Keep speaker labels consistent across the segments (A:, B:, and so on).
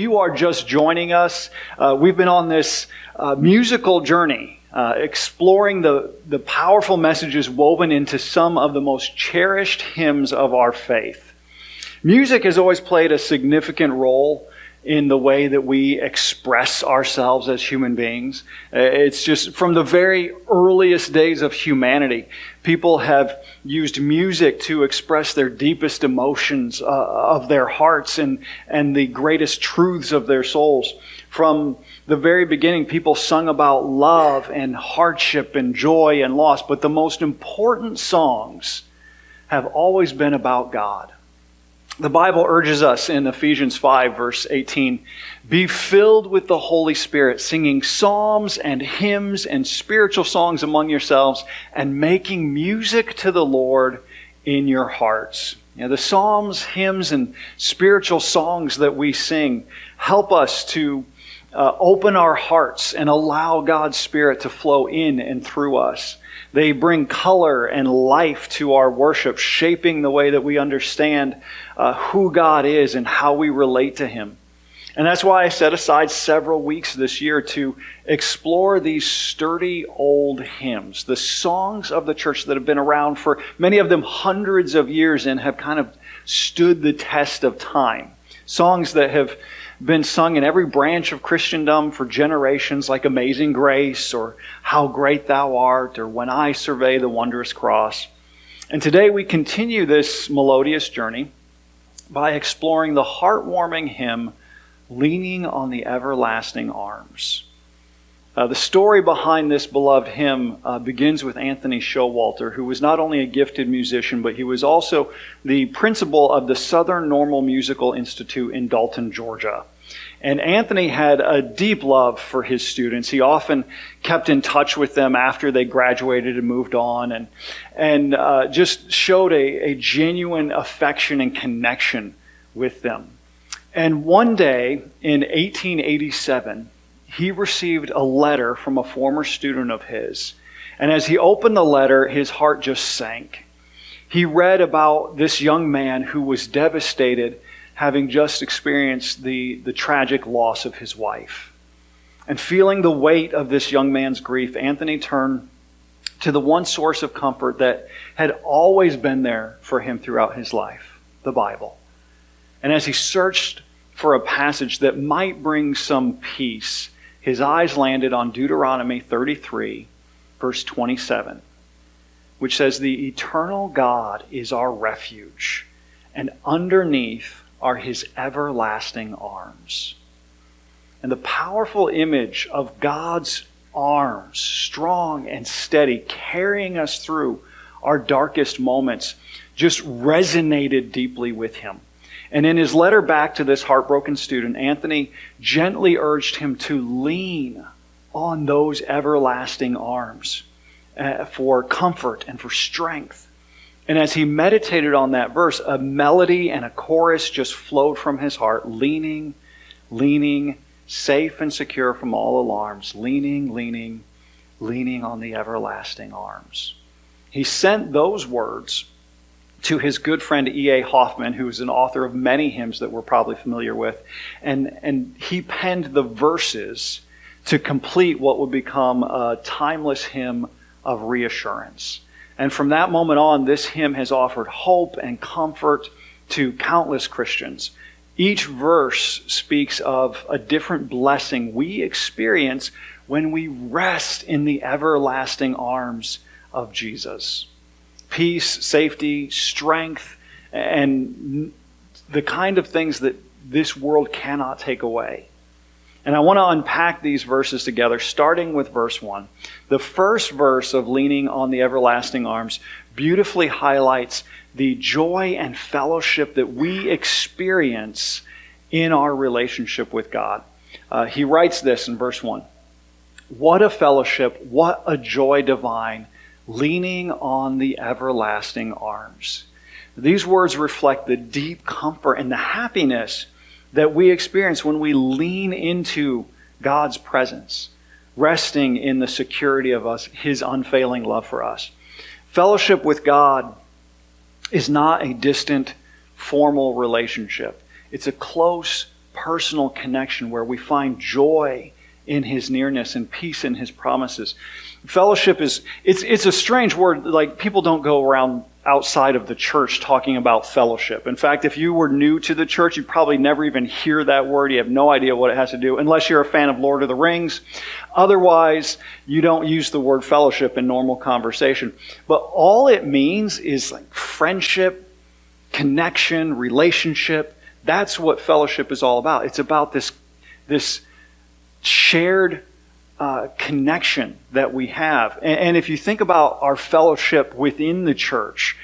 A: you are just joining us, we've been on this musical journey, exploring the powerful messages woven into some of the most cherished hymns of our faith. Music has always played a significant role in the way that we express ourselves as human beings. It's just from the very earliest days of humanity, people have used music to express their deepest emotions of their hearts and the greatest truths of their souls. From the very beginning, people sung about love and hardship and joy and loss, but the most important songs have always been about God. The Bible urges us in Ephesians 5, verse 18, be filled with the Holy Spirit, singing psalms and hymns and spiritual songs among yourselves, and making music to the Lord in your hearts. The psalms, hymns, and spiritual songs that we sing help us to open our hearts and allow God's Spirit to flow in and through us. They bring color and life to our worship, shaping the way that we understand who God is and how we relate to Him. And that's why I set aside several weeks this year to explore these sturdy old hymns, the songs of the church that have been around for many of them hundreds of years and have kind of stood the test of time. Songs that have been sung in every branch of Christendom for generations, like Amazing Grace or How Great Thou Art or When I Survey the Wondrous Cross. And today we continue this melodious journey by exploring the heartwarming hymn, Leaning on the Everlasting Arms. The story behind this beloved hymn begins with Anthony Showalter, who was not only a gifted musician, but he was also the principal of the Southern Normal Musical Institute in Dalton, Georgia. And Anthony had a deep love for his students. He often kept in touch with them after they graduated and moved on, and just showed a genuine affection and connection with them. And one day in 1887, he received a letter from a former student of his. And as he opened the letter, his heart just sank. He read about this young man who was devastated, having just experienced the tragic loss of his wife. And feeling the weight of this young man's grief, Anthony turned to the one source of comfort that had always been there for him throughout his life, the Bible. And as he searched for a passage that might bring some peace, his eyes landed on Deuteronomy 33, verse 27, which says, "The eternal God is our refuge, and underneath are His everlasting arms." And the powerful image of God's arms, strong and steady, carrying us through our darkest moments, just resonated deeply with him. And in his letter back to this heartbroken student, Anthony gently urged him to lean on those everlasting arms for comfort and for strength. And as he meditated on that verse, a melody and a chorus just flowed from his heart, leaning, leaning, safe and secure from all alarms, leaning, leaning, leaning on the everlasting arms. He sent those words to his good friend E.A. Hoffman, who is an author of many hymns that we're probably familiar with. And he penned the verses to complete what would become a timeless hymn of reassurance. And from that moment on, this hymn has offered hope and comfort to countless Christians. Each verse speaks of a different blessing we experience when we rest in the everlasting arms of Jesus. Peace, safety, strength, and the kind of things that this world cannot take away. And I want to unpack these verses together, starting with verse 1. The first verse of Leaning on the Everlasting Arms beautifully highlights the joy and fellowship that we experience in our relationship with God. He writes this in verse 1. "What a fellowship, what a joy divine, leaning on the everlasting arms." These words reflect the deep comfort and the happiness that we experience when we lean into God's presence, resting in the security of His unfailing love for us. Fellowship with God is not a distant, formal relationship. It's a close, personal connection where we find joy in his nearness and peace in his promises. Fellowship it's a strange word. Like, people don't go around outside of the church talking about fellowship. In fact, if you were new to the church, you'd probably never even hear that word. You have no idea what it has to do, unless you're a fan of Lord of the Rings. Otherwise, you don't use the word fellowship in normal conversation. But all it means is like friendship, connection, relationship. That's what fellowship is all about. It's about this shared connection that we have. And if you think about our fellowship within the church,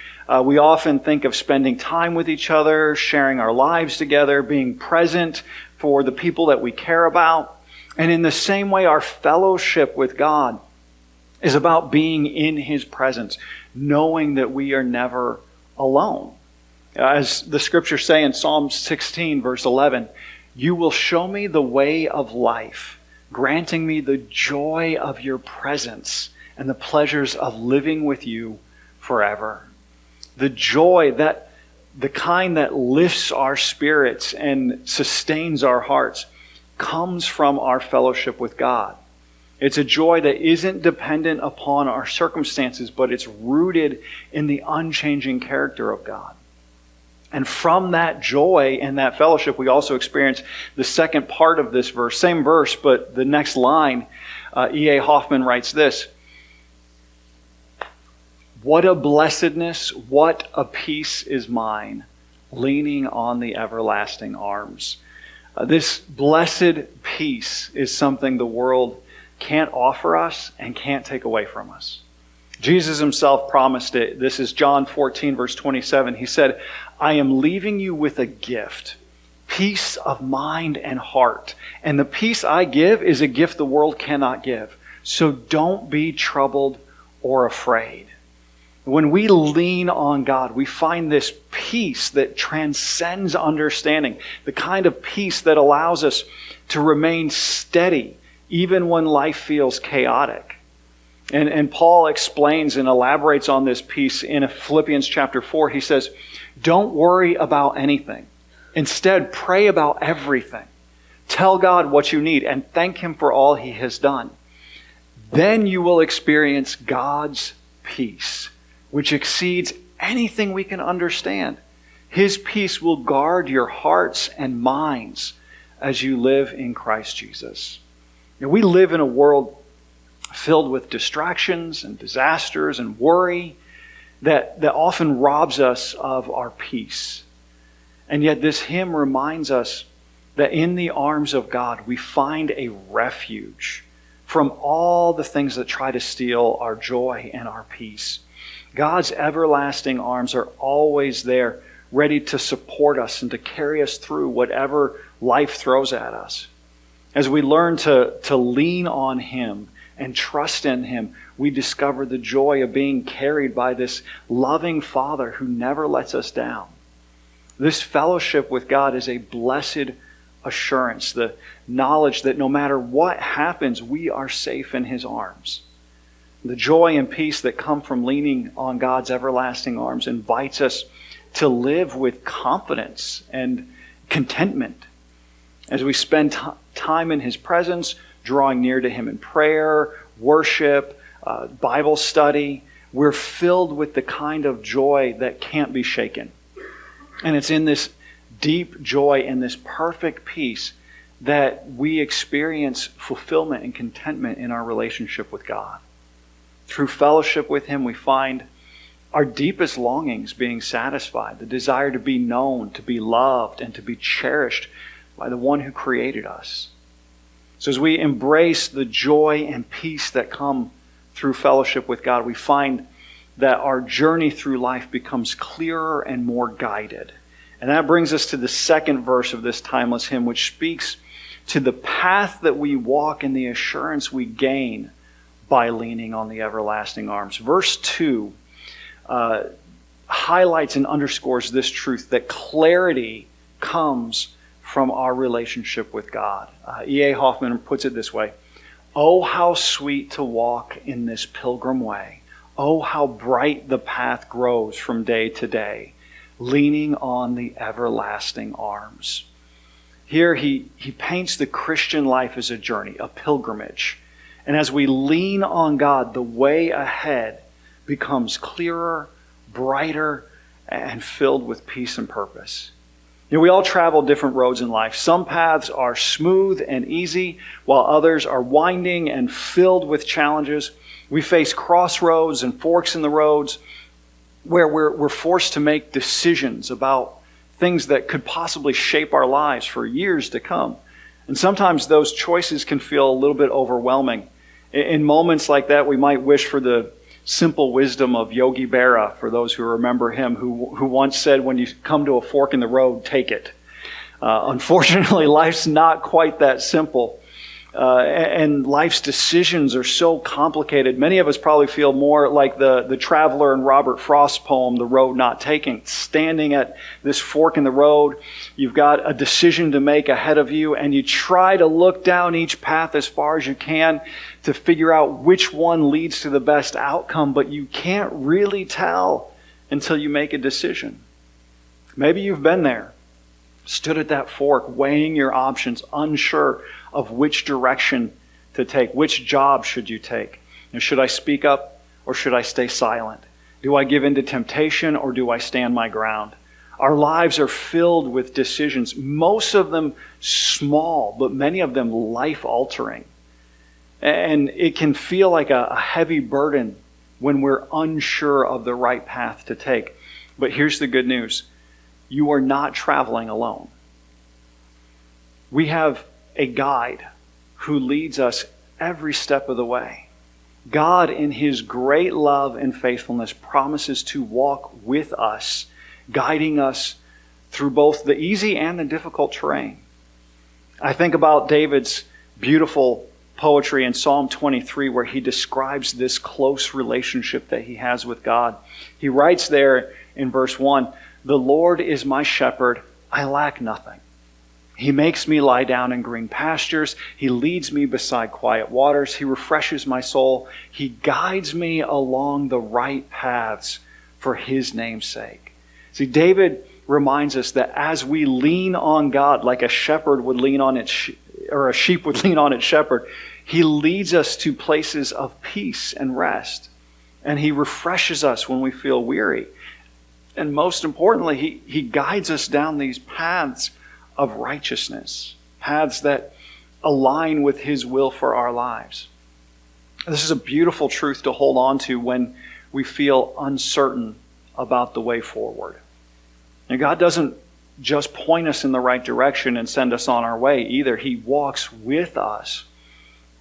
A: we often think of spending time with each other, sharing our lives together, being present for the people that we care about. And in the same way, our fellowship with God is about being in his presence, knowing that we are never alone. As the scriptures say in Psalm 16, verse 11, "You will show me the way of life, granting me the joy of your presence and the pleasures of living with you forever." The joy, that the kind that lifts our spirits and sustains our hearts, comes from our fellowship with God. It's a joy that isn't dependent upon our circumstances, but it's rooted in the unchanging character of God. And from that joy and that fellowship, we also experience the second part of this verse. Same verse, but the next line, E.A. Hoffman writes this: "What a blessedness, what a peace is mine, leaning on the everlasting arms." This blessed peace is something the world can't offer us and can't take away from us. Jesus himself promised it. This is John 14, verse 27. He said, "I am leaving you with a gift, peace of mind and heart. And the peace I give is a gift the world cannot give. So don't be troubled or afraid." When we lean on God, we find this peace that transcends understanding, the kind of peace that allows us to remain steady even when life feels chaotic. And Paul explains and elaborates on this peace in Philippians chapter 4. He says, "Don't worry about anything. Instead, pray about everything. Tell God what you need and thank him for all he has done. Then you will experience God's peace, which exceeds anything we can understand. His peace will guard your hearts and minds as you live in Christ Jesus." And we live in a world filled with distractions and disasters and worry that often robs us of our peace. And yet this hymn reminds us that in the arms of God we find a refuge from all the things that try to steal our joy and our peace. God's everlasting arms are always there, ready to support us and to carry us through whatever life throws at us. As we learn to lean on him and trust in him, we discover the joy of being carried by this loving Father who never lets us down. This fellowship with God is a blessed assurance, the knowledge that no matter what happens, we are safe in his arms. The joy and peace that come from leaning on God's everlasting arms invites us to live with confidence and contentment as we spend time in his presence, drawing near to him in prayer, worship, Bible study. We're filled with the kind of joy that can't be shaken. And it's in this deep joy and this perfect peace that we experience fulfillment and contentment in our relationship with God. Through fellowship with him, we find our deepest longings being satisfied, the desire to be known, to be loved, and to be cherished by the one who created us. So as we embrace the joy and peace that come through fellowship with God, we find that our journey through life becomes clearer and more guided. And that brings us to the second verse of this timeless hymn, which speaks to the path that we walk and the assurance we gain by leaning on the everlasting arms. Verse 2 highlights and underscores this truth, that clarity comes from our relationship with God. E.A. Hoffman puts it this way: "Oh, how sweet to walk in this pilgrim way. Oh, how bright the path grows from day to day, leaning on the everlasting arms." Here he paints the Christian life as a journey, a pilgrimage. And as we lean on God, the way ahead becomes clearer, brighter, and filled with peace and purpose. We all travel different roads in life. Some paths are smooth and easy, while others are winding and filled with challenges. We face crossroads and forks in the roads where we're forced to make decisions about things that could possibly shape our lives for years to come. And sometimes those choices can feel a little bit overwhelming. In moments like that, we might wish for the simple wisdom of Yogi Berra, for those who remember him, who once said, when you come to a fork in the road, take it. Unfortunately, life's not quite that simple. And life's decisions are so complicated. Many of us probably feel more like the traveler in Robert Frost's poem, The Road Not Taken. Standing at this fork in the road, you've got a decision to make ahead of you, and you try to look down each path as far as you can to figure out which one leads to the best outcome, but you can't really tell until you make a decision. Maybe you've been there, stood at that fork, weighing your options, unsure of which direction to take. Which job should you take? Should I speak up or should I stay silent? Do I give in to temptation or do I stand my ground? Our lives are filled with decisions, most of them small, but many of them life-altering. And it can feel like a heavy burden when we're unsure of the right path to take. But here's the good news. You are not traveling alone. We have a guide who leads us every step of the way. God, in His great love and faithfulness, promises to walk with us, guiding us through both the easy and the difficult terrain. I think about David's beautiful poetry in Psalm 23, where he describes this close relationship that he has with God. He writes there in verse 1, "The Lord is my shepherd, I lack nothing. He makes me lie down in green pastures. He leads me beside quiet waters. He refreshes my soul. He guides me along the right paths for His name's sake." See, David reminds us that as we lean on God, like a shepherd would lean on or a sheep would lean on its shepherd, He leads us to places of peace and rest. And He refreshes us when we feel weary. And most importantly, He guides us down these paths of righteousness, paths that align with His will for our lives. This is a beautiful truth to hold on to when we feel uncertain about the way forward. And God doesn't just point us in the right direction and send us on our way either. He walks with us,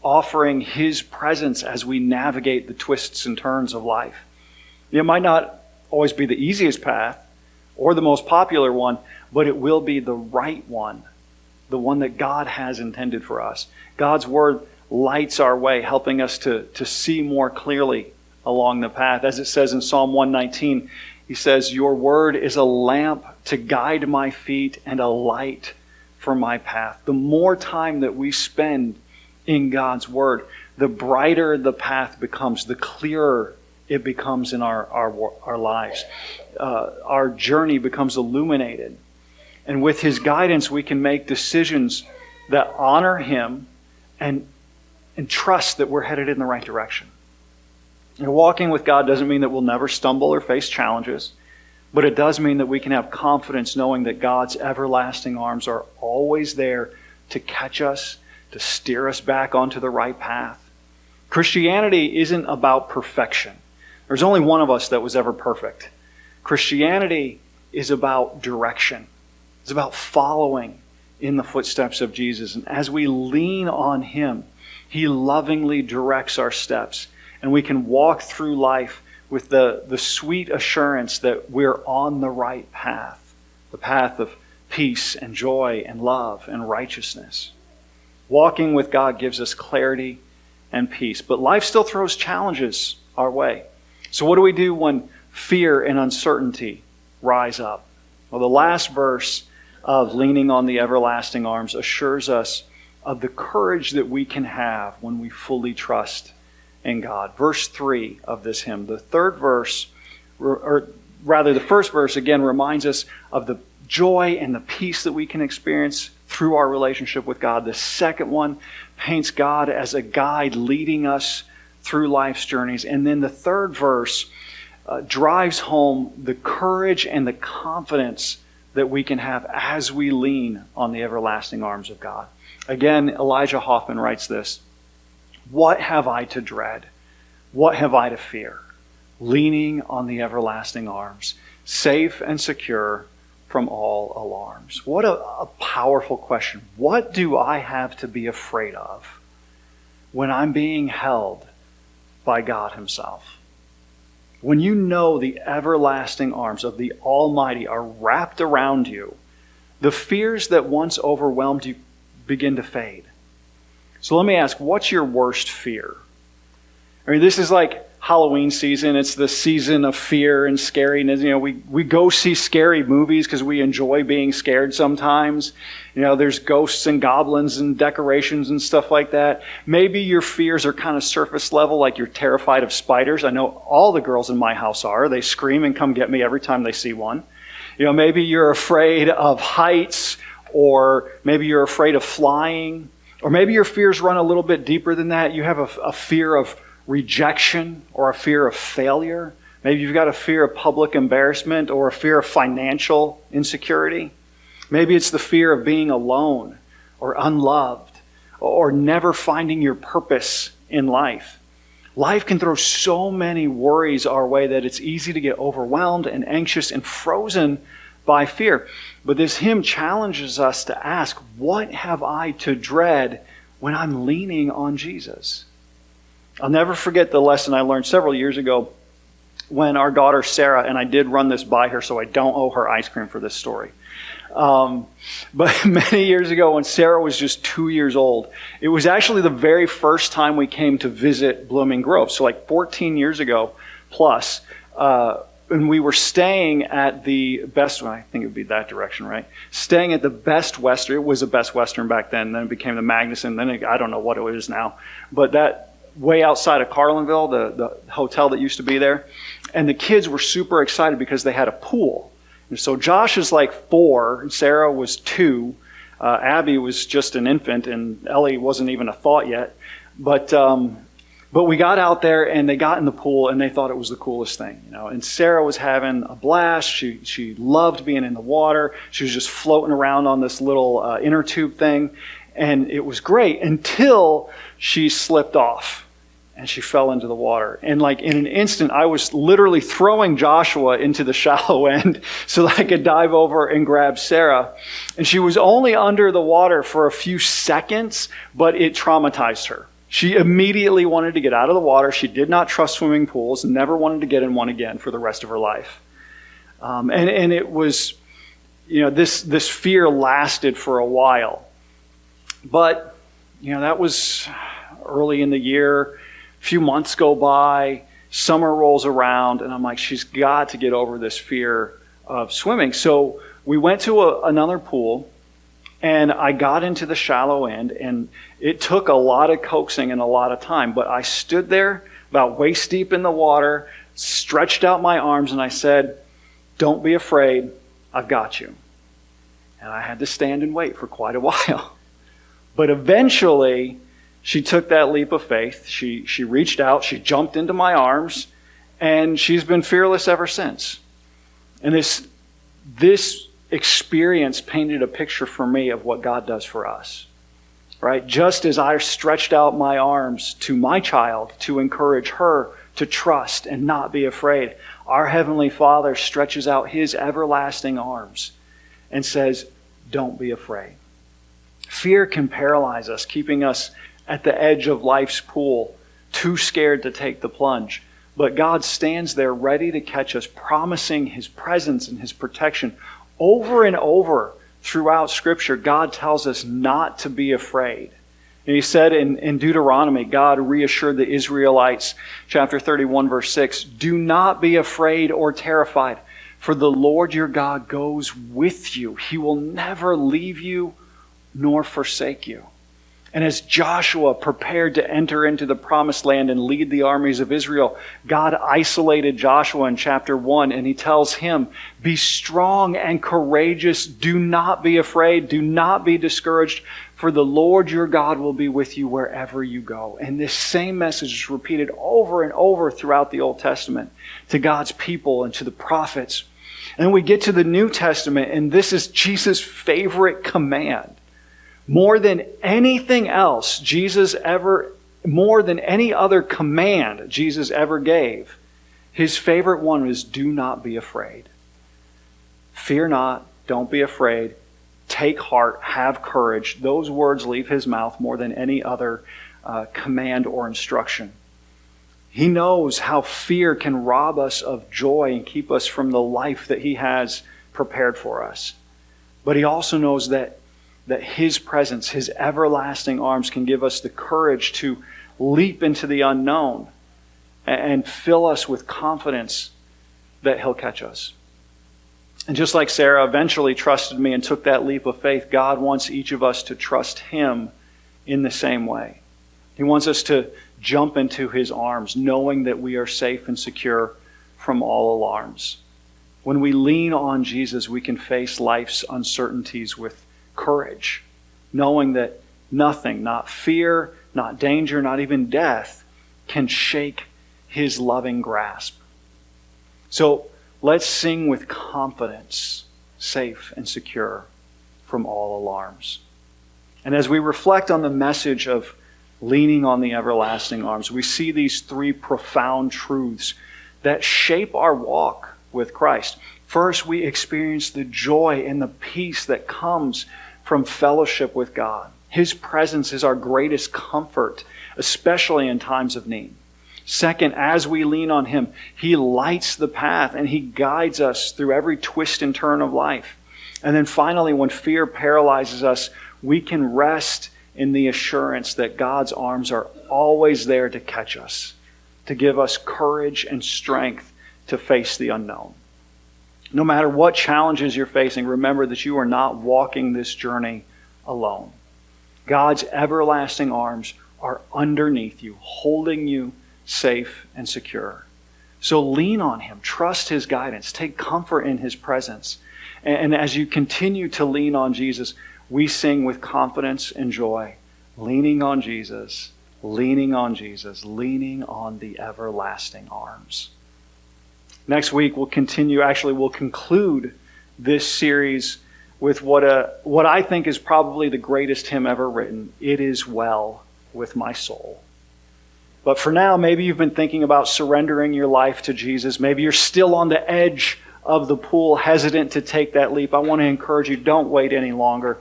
A: offering His presence as we navigate the twists and turns of life. It might not always be the easiest path or the most popular one, but it will be the right one, the one that God has intended for us. God's Word lights our way, helping us to see more clearly along the path. As it says in Psalm 119, He says, "Your Word is a lamp to guide my feet and a light for my path." The more time that we spend in God's Word, the brighter the path becomes, the clearer it becomes in our lives. Our journey becomes illuminated. And with His guidance, we can make decisions that honor Him and trust that we're headed in the right direction. And walking with God doesn't mean that we'll never stumble or face challenges, but it does mean that we can have confidence knowing that God's everlasting arms are always there to catch us, to steer us back onto the right path. Christianity isn't about perfection. There's only one of us that was ever perfect. Christianity is about direction. It's about following in the footsteps of Jesus. And as we lean on Him, He lovingly directs our steps. And we can walk through life with the sweet assurance that we're on the right path. The path of peace and joy and love and righteousness. Walking with God gives us clarity and peace. But life still throws challenges our way. So what do we do when fear and uncertainty rise up? Well, the last verse of leaning on the everlasting arms assures us of the courage that we can have when we fully trust in God. Verse 3 of this hymn, the third verse, or rather the first verse again reminds us of the joy and the peace that we can experience. through our relationship with God. The second one paints God as a guide leading us through life's journeys. And then the third verse drives home the courage and the confidence that we can have as we lean on the everlasting arms of God. Again, Elijah Hoffman writes this: "What have I to dread? What have I to fear? Leaning on the everlasting arms, safe and secure from all alarms." What a powerful question. What do I have to be afraid of when I'm being held by God Himself? When you know the everlasting arms of the Almighty are wrapped around you, the fears that once overwhelmed you begin to fade. So let me ask, what's your worst fear? I mean, this is like Halloween season. It's the season of fear and scariness. You know, we go see scary movies because we enjoy being scared sometimes. You know, there's ghosts and goblins and decorations and stuff like that. Maybe your fears are kind of surface level, like you're terrified of spiders. I know all the girls in my house are. They scream and come get me every time they see one. You know, maybe you're afraid of heights, or maybe you're afraid of flying, or maybe your fears run a little bit deeper than that. You have a fear of rejection or a fear of failure. Maybe you've got a fear of public embarrassment or a fear of financial insecurity. Maybe it's the fear of being alone or unloved or never finding your purpose in life. Life can throw so many worries our way that it's easy to get overwhelmed and anxious and frozen by fear. But this hymn challenges us to ask, what have I to dread when I'm leaning on Jesus? I'll never forget the lesson I learned several years ago when our daughter Sarah, and I did run this by her, so I don't owe her ice cream for this story. But many years ago when Sarah was just 2 years old, it was actually the very first time we came to visit Blooming Grove. So like 14 years ago plus, and we were staying at the Best, I think it would be that direction, right? Staying at the Best Western. It was a Best Western back then. Then it became the Magnuson. Then I don't know what it is now. But that way outside of Carlinville, the hotel that used to be there. And the kids were super excited because they had a pool. And so Josh is like 4, and Sarah was 2. Abby was just an infant, and Ellie wasn't even a thought yet. But we got out there, and they got in the pool, and they thought it was the coolest thing, you know. And Sarah was having a blast. She loved being in the water. She was just floating around on this little inner tube thing, and it was great until she slipped off. And she fell into the water. And like in an instant, I was literally throwing Joshua into the shallow end so that I could dive over and grab Sarah. And she was only under the water for a few seconds, but it traumatized her. She immediately wanted to get out of the water. She did not trust swimming pools, never wanted to get in one again for the rest of her life. And it was, you know, this fear lasted for a while. But, you know, that was early in the year. Few months go by, summer rolls around, and I'm like, she's got to get over this fear of swimming. So we went to another pool, and I got into the shallow end, and it took a lot of coaxing and a lot of time, but I stood there about waist deep in the water, stretched out my arms, and I said, "Don't be afraid, I've got you." And I had to stand and wait for quite a while. But eventually, she took that leap of faith. She reached out, she jumped into my arms, and she's been fearless ever since. And this experience painted a picture for me of what God does for us. Right? Just as I stretched out my arms to my child to encourage her to trust and not be afraid, our Heavenly Father stretches out His everlasting arms and says, "Don't be afraid." Fear can paralyze us, keeping us at the edge of life's pool, too scared to take the plunge. But God stands there ready to catch us, promising His presence and His protection. Over and over throughout Scripture, God tells us not to be afraid. And He said in Deuteronomy, God reassured the Israelites, chapter 31, verse 6, "Do not be afraid or terrified, for the Lord your God goes with you. He will never leave you nor forsake you." And as Joshua prepared to enter into the promised land and lead the armies of Israel, God isolated Joshua in chapter 1, and he tells him, be strong and courageous. Do not be afraid. Do not be discouraged, for the Lord your God will be with you wherever you go. And this same message is repeated over and over throughout the Old Testament to God's people and to the prophets. And we get to the New Testament, and this is Jesus' favorite command. More than anything else, more than any other command Jesus ever gave, his favorite one was, do not be afraid. Fear not, don't be afraid, take heart, have courage. Those words leave his mouth more than any other command or instruction. He knows how fear can rob us of joy and keep us from the life that he has prepared for us. But he also knows that his presence, his everlasting arms can give us the courage to leap into the unknown and fill us with confidence that he'll catch us. And just like Sarah eventually trusted me and took that leap of faith, God wants each of us to trust him in the same way. He wants us to jump into his arms, knowing that we are safe and secure from all alarms. When we lean on Jesus, we can face life's uncertainties with courage, knowing that nothing, not fear, not danger, not even death, can shake his loving grasp. So let's sing with confidence, safe and secure from all alarms. And as we reflect on the message of leaning on the everlasting arms, we see these three profound truths that shape our walk with Christ. First, we experience the joy and the peace that comes from fellowship with God. His presence is our greatest comfort, especially in times of need. Second, as we lean on him, he lights the path and he guides us through every twist and turn of life. And then finally, when fear paralyzes us, we can rest in the assurance that God's arms are always there to catch us, to give us courage and strength to face the unknown. No matter what challenges you're facing, remember that you are not walking this journey alone. God's everlasting arms are underneath you, holding you safe and secure. So lean on him, trust his guidance, take comfort in his presence. And as you continue to lean on Jesus, we sing with confidence and joy, leaning on Jesus, leaning on Jesus, leaning on the everlasting arms. Next week, we'll conclude this series with what I think is probably the greatest hymn ever written, It Is Well With My Soul. But for now, maybe you've been thinking about surrendering your life to Jesus. Maybe you're still on the edge of the pool, hesitant to take that leap. I want to encourage you, don't wait any longer.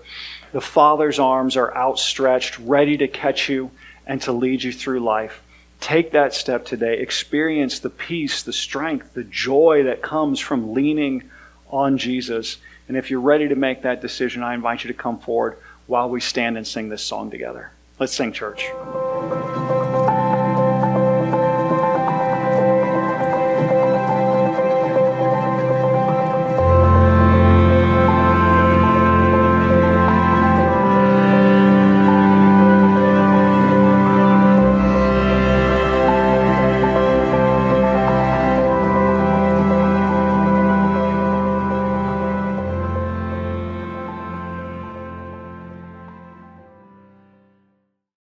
A: The Father's arms are outstretched, ready to catch you and to lead you through life. Take that step today. Experience the peace, the strength, the joy that comes from leaning on Jesus. And if you're ready to make that decision, I invite you to come forward while we stand and sing this song together. Let's sing, church.